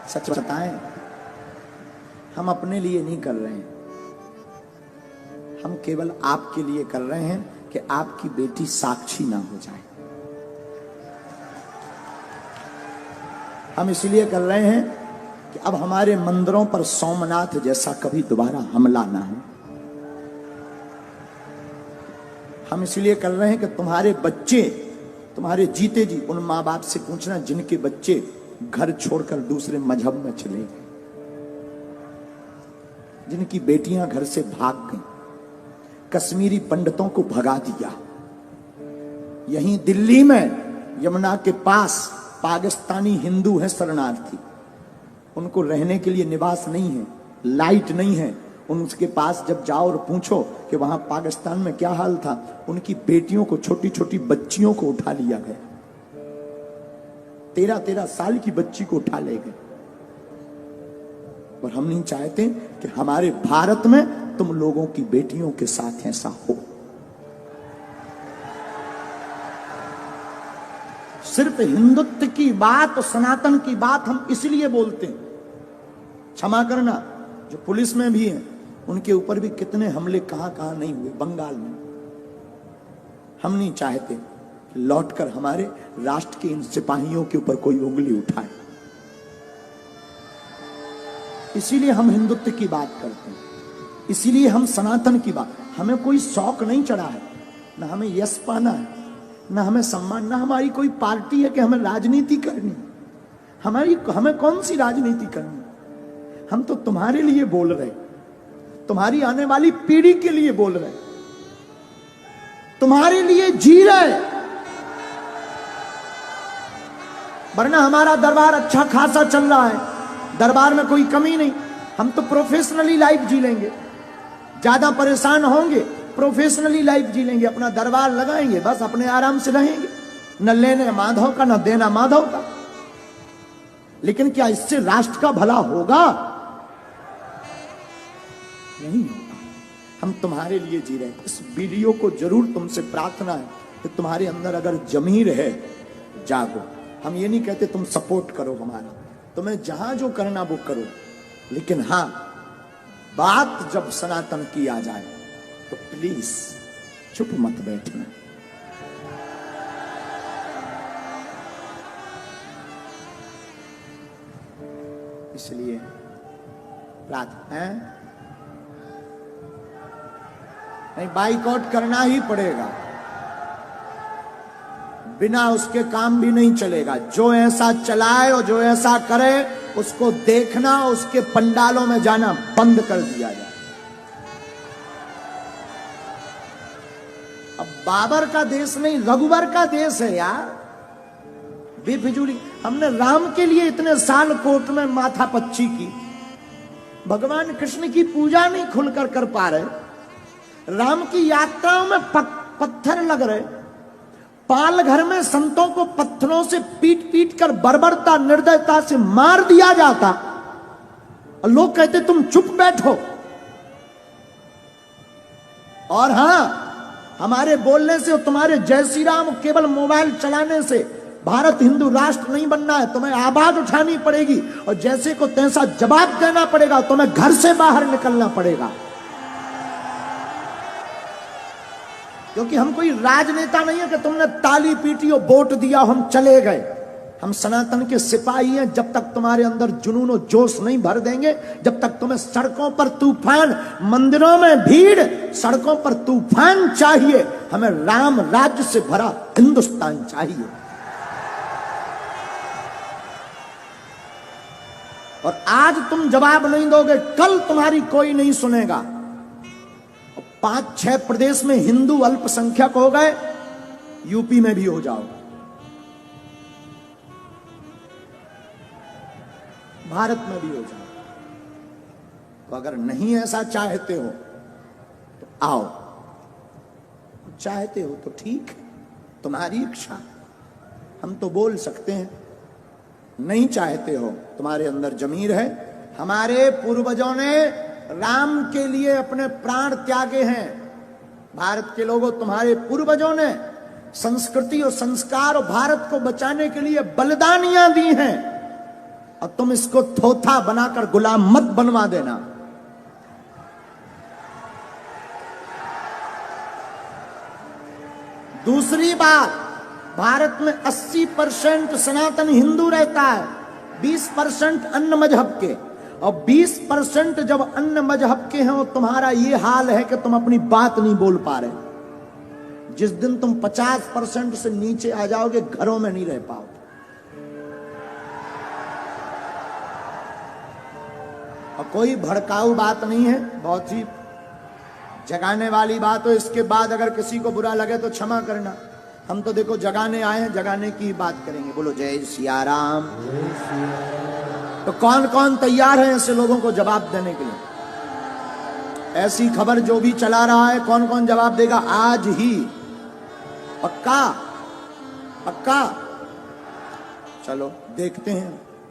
सच बताएं, हम अपने लिए नहीं कर रहे हैं, हम केवल आपके लिए कर रहे हैं कि आपकी बेटी साक्षी ना हो जाए। हम इसलिए कर रहे हैं कि अब हमारे मंदिरों पर सोमनाथ जैसा कभी दोबारा हमला ना हो। हम इसलिए कर रहे हैं कि तुम्हारे बच्चे, तुम्हारे जीते जी उन माँ बाप से पूछना जिनके बच्चे घर छोड़कर दूसरे मजहब में चले गए, जिनकी बेटियां घर से भाग गईं, कश्मीरी पंडितों को भगा दिया। यहीं दिल्ली में यमुना के पास पाकिस्तानी हिंदू हैं शरणार्थी, उनको रहने के लिए निवास नहीं है, लाइट नहीं है। उनके पास जब जाओ और पूछो कि वहां पाकिस्तान में क्या हाल था, उनकी बेटियों को, छोटी छोटी बच्चियों को उठा लिया गया, 13-13 साल की बच्ची को उठा ले गए। और हम नहीं चाहते कि हमारे भारत में तुम लोगों की बेटियों के साथ ऐसा हो। सिर्फ हिंदुत्व की बात और सनातन की बात हम इसलिए बोलते हैं। क्षमा करना, जो पुलिस में भी हैं उनके ऊपर भी कितने हमले कहां कहां नहीं हुए, बंगाल में। हम नहीं चाहते कि लौटकर हमारे राष्ट्र के इन सिपाहियों के ऊपर कोई उंगली उठाए। इसीलिए हम हिंदुत्व की बात करते हैं, इसीलिए हम सनातन की बात। हमें कोई शौक नहीं चढ़ा है, ना हमें यश पाना है, ना हमें सम्मान, ना हमारी कोई पार्टी है कि हमें राजनीति करनी। हमें कौन सी राजनीति करनी? हम तो तुम्हारे लिए बोल रहे, तुम्हारी आने वाली पीढ़ी के लिए बोल रहे, तुम्हारे लिए जी रहे। वरना हमारा दरबार अच्छा खासा चल रहा है, दरबार में कोई कमी नहीं। हम तो प्रोफेशनली लाइफ जी लेंगे, ज्यादा परेशान होंगे, प्रोफेशनली लाइफ जी लेंगे, अपना दरबार लगाएंगे, बस अपने आराम से रहेंगे, न लेने माधव का न देना माधव का। लेकिन क्या इससे राष्ट्र का भला होगा? नहीं होगा। हम तुम्हारे लिए जी रहे हैं। इस वीडियो को जरूर तुमसे प्रार्थना है कि तुम्हारे अंदर अगर जमीर है, जागो। हम ये नहीं कहते तुम सपोर्ट करो हमारा, तुम्हें जहां जो करना वो करो, लेकिन हां, बात जब सनातन की आ जाए तो प्लीज चुप मत बैठना। इसलिए प्रार्थना है, नहीं बाइकआउट करना ही पड़ेगा, बिना उसके काम भी नहीं चलेगा। जो ऐसा चलाए और जो ऐसा करे उसको देखना, उसके पंडालों में जाना बंद कर दिया जाए। अब बाबर का देश नहीं, रघुवर का देश है यार, बेफिजूली। हमने राम के लिए इतने साल कोर्ट में माथा पच्ची की, भगवान कृष्ण की पूजा नहीं खुलकर कर पा रहे, राम की यात्राओं में पत्थर लग रहे, पाल घर में संतों को पत्थरों से पीट पीट कर बर्बरता निर्दयता से मार दिया जाता, और लोग कहते तुम चुप बैठो। और हां, हमारे बोलने से और तुम्हारे जय श्री राम केवल मोबाइल चलाने से भारत हिंदू राष्ट्र नहीं बनना है। तुम्हें आवाज उठानी पड़ेगी और जैसे को तैसा जवाब देना पड़ेगा। तुम्हें घर से बाहर निकलना पड़ेगा, क्योंकि हम कोई राजनेता नहीं है कि तुमने ताली पीटी और वोट दिया हम चले गए। हम सनातन के सिपाही हैं। जब तक तुम्हारे अंदर जुनून और जोश नहीं भर देंगे, जब तक तुम्हें सड़कों पर तूफान, मंदिरों में भीड़, सड़कों पर तूफान चाहिए, हमें राम राज्य से भरा हिंदुस्तान चाहिए। और आज तुम जवाब नहीं दोगे, कल तुम्हारी कोई नहीं सुनेगा। 5-6 प्रदेश में हिंदू अल्पसंख्यक हो गए, यूपी में भी हो जाओ, भारत में भी हो जाओ। तो अगर नहीं ऐसा चाहते हो तो आओ, चाहते हो तो ठीक है, तुम्हारी इच्छा, हम तो बोल सकते हैं। नहीं चाहते हो, तुम्हारे अंदर जमीर है। हमारे पूर्वजों ने राम के लिए अपने प्राण त्यागे हैं। भारत के लोगों, तुम्हारे पूर्वजों ने संस्कृति और संस्कार और भारत को बचाने के लिए बलिदानियां दी हैं। और तुम इसको थोथा बनाकर गुलाम मत बनवा देना। दूसरी बात, भारत में 80% सनातन हिंदू रहता है, 20% अन्य मजहब के, और 20% जब अन्य मजहब के हैं और तुम्हारा ये हाल है कि तुम अपनी बात नहीं बोल पा रहे। जिस दिन तुम 50% से नीचे आ जाओगे, घरों में नहीं रह पाओगे। और कोई भड़काऊ बात नहीं है, बहुत ही जगाने वाली बात हो। इसके बाद अगर किसी को बुरा लगे तो क्षमा करना। हम तो देखो जगाने आए हैं, जगाने की बात करेंगे। बोलो जय सिया राम। तो कौन कौन तैयार है ऐसे लोगों को जवाब देने के लिए? ऐसी खबर जो भी चला रहा है, कौन कौन जवाब देगा आज ही? पक्का? पक्का? चलो देखते हैं।